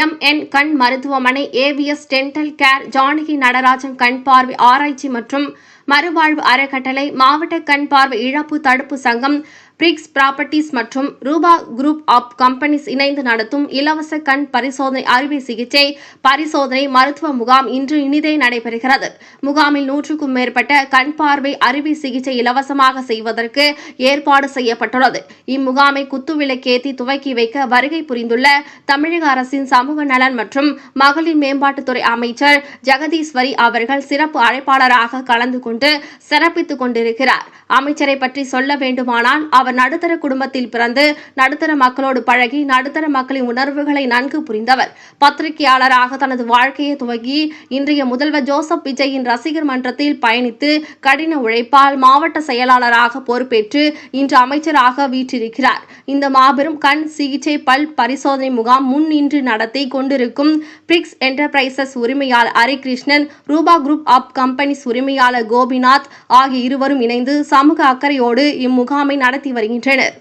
எம்.என். கண் மருத்துவமனை, AVS dental care, Janaki Natarajan கண் பார்வை ஆராய்ச்சி மற்றும் மறுவாழ்வு அறக்கட்டளை, மாவட்ட கண் பார்வை இழப்பு தடுப்பு சங்கம், பிரிக்ஸ் ப்ராப்பர்ட்டிஸ் மற்றும் ரூபா குரூப் ஆப் கம்பெனிஸ் இணைந்து நடத்தும் இலவச கண் பரிசோதனை அறுவை சிகிச்சை பரிசோதனை மருத்துவ முகாம் இன்று இனிதே நடைபெறுகிறது. முகாமில் 100க்கும் மேற்பட்ட கண் பார்வை அறுவை சிகிச்சை இலவசமாக செய்வதற்கு ஏற்பாடு செய்யப்பட்டுள்ளது. இம்முகாமை குத்துவிளக்கேற்றி துவக்கி வைக்க வருகை புரிந்துள்ள தமிழக அரசின் சமூக நலன் மற்றும் மகளிர் மேம்பாட்டுத்துறை அமைச்சர் ஜெகதீஸ்வரி அவர்கள் சிறப்பு அழைப்பாளராக கலந்து கொண்டு சிறப்பித்துக் கொண்டிருக்கிறார். அமைச்சரை பற்றி சொல்ல வேண்டுமானால், அவர் நடுத்தர குடும்பத்தில் பிறந்து நடுத்தர மக்களோடு பழகி நடுத்தர மக்களின் உணர்வுகளை நன்கு புரிந்தவர். பத்திரிகையாளராக தனது வாழ்க்கையை துவங்கி இன்றைய முதல்வர் ஜோசப் விஜயின் ரசிகர் மன்றத்தில் பயணித்து கடின உழைப்பால் மாவட்ட செயலாளராக பொறுப்பேற்று இன்று அமைச்சராக வீற்றிருக்கிறார். இந்த மாபெரும் கண் சிகிச்சை பல் பரிசோதனை முகாம் முன்னின்று நடத்தி கொண்டிருக்கும் பிரிக்ஸ் என்டர்பிரைசஸ் உரிமையாளர் ஹரிகிருஷ்ணன், ரூபா குரூப் ஆப் கம்பெனிஸ் உரிமையாளர் கோபிநாத் ஆகிய இருவரும் இணைந்து சமூக அக்கறையோடு இம்முகாமை நடத்தி வருகின்றனர்.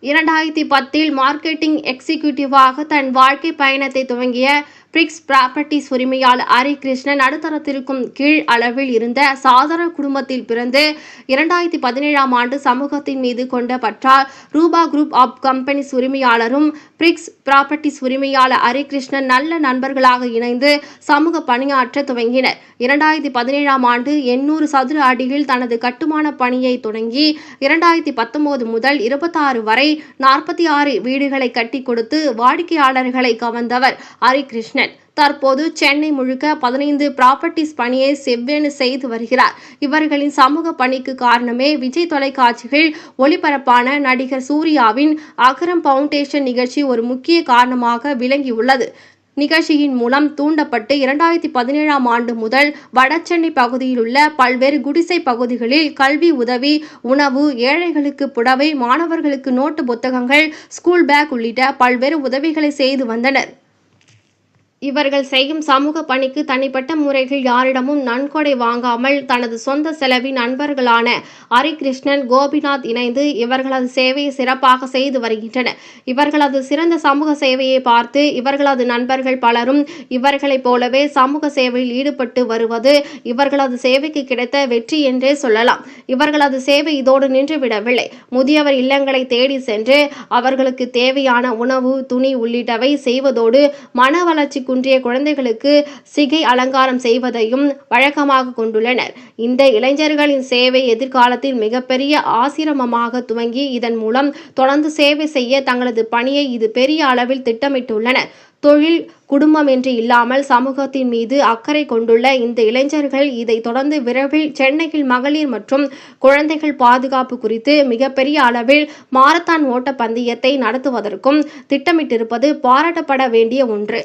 2010 மார்க்கெட்டிங் எக்ஸிகியூட்டிவாக தன் வாழ்க்கை பயணத்தை துவங்கிய பிரிக்ஸ் ப்ராப்பர்ட்டிஸ் உரிமையாளர் ஹரிகிருஷ்ணன் நடுத்தரத்திற்கும் கீழ் அளவில் இருந்த சாதாரண குடும்பத்தில் பிறந்து 2017ஆம் ஆண்டு சமூகத்தின் மீது கொண்ட பற்றால் ரூபா குரூப் ஆப் கம்பெனிஸ் உரிமையாளரும் பிரிக்ஸ் ப்ராப்பர்ட்டிஸ் உரிமையாளர் ஹரிகிருஷ்ணன் நல்ல நண்பர்களாக இணைந்து சமூக பணியாற்ற துவங்கினர். 2017ஆம் ஆண்டு 800 சதுர அடியில் தனது கட்டுமான பணியை தொடங்கி 2019 முதல் 26 வரை 46 வீடுகளை கட்டி கொடுத்து வாடிக்கையாளர்களை கவர்ந்தவர் ஹரிகிருஷ்ணன். தற்போது சென்னை முழுக்க 15 ப்ராப்பர்ட்டிஸ் பணியை செவ்வென செய்து வருகிறார். இவர்களின் சமூக பணிக்கு காரணமே விஜய் தொலைக்காட்சியில் ஒளிபரப்பான நடிகர் சூர்யாவின் அகரம் பவுண்டேஷன் நிகழ்ச்சி ஒரு முக்கிய காரணமாக விளங்கியுள்ளது. நிகழ்ச்சியின் மூலம் தூண்டப்பட்டு 2017ஆம் ஆண்டு முதல் வடசென்னை பகுதியில் உள்ள பல்வேறு குடிசை பகுதிகளில் கல்வி உதவி, உணவு, ஏழைகளுக்கு புடவை, மாணவர்களுக்கு நோட்டு புத்தகங்கள், ஸ்கூல் பேக் உள்ளிட்ட பல்வேறு உதவிகளை செய்து வந்தனர். இவர்கள் செய்யும் சமூக பணிக்கு தனிப்பட்ட முறையில் யாரிடமும் நன்கொடை வாங்காமல் தனது சொந்த செலவின் நண்பர்களான ஹரிகிருஷ்ணன், கோபிநாத் இணைந்து இவர்களது சேவையை சிறப்பாக செய்து வருகின்றனர். இவர்களது சிறந்த சமூக சேவையை பார்த்து இவர்களது நண்பர்கள் பலரும் இவர்களைப் போலவே சமூக சேவையில் ஈடுபட்டு வருவது இவர்களது சேவைக்கு கிடைத்த வெற்றி என்றே சொல்லலாம். இவர்களது சேவை இதோடு நின்றுவிடவில்லை. முதியவர் இல்லங்களை தேடி சென்று அவர்களுக்கு தேவையான உணவு, துணி உள்ளிட்டவை செய்வதோடு மன வளர்ச்சி குன்றிய குழந்தைகளுக்கு சிகை அலங்காரம் செய்வதையும் வழக்கமாக கொண்டுள்ளனர். இந்த இளைஞர்களின் சேவை எதிர்காலத்தில் மிகப்பெரிய ஆசிரமமாக துவங்கி இதன் மூலம் தொடர்ந்து சேவை செய்ய தங்களது பணியை இது பெரிய அளவில் திட்டமிட்டுள்ளனர். தொழில், குடும்பம் என்று இல்லாமல் சமூகத்தின் மீது அக்கறை கொண்டுள்ள இந்த இளைஞர்கள் இதை தொடர்ந்து விரைவில் சென்னையில் மகளிர் மற்றும் குழந்தைகள் பாதுகாப்பு குறித்து மிகப்பெரிய அளவில் மாரத்தான் ஓட்ட பந்தயத்தை நடத்துவதற்கும் திட்டமிட்டிருப்பது பாராட்டப்பட வேண்டிய ஒன்று.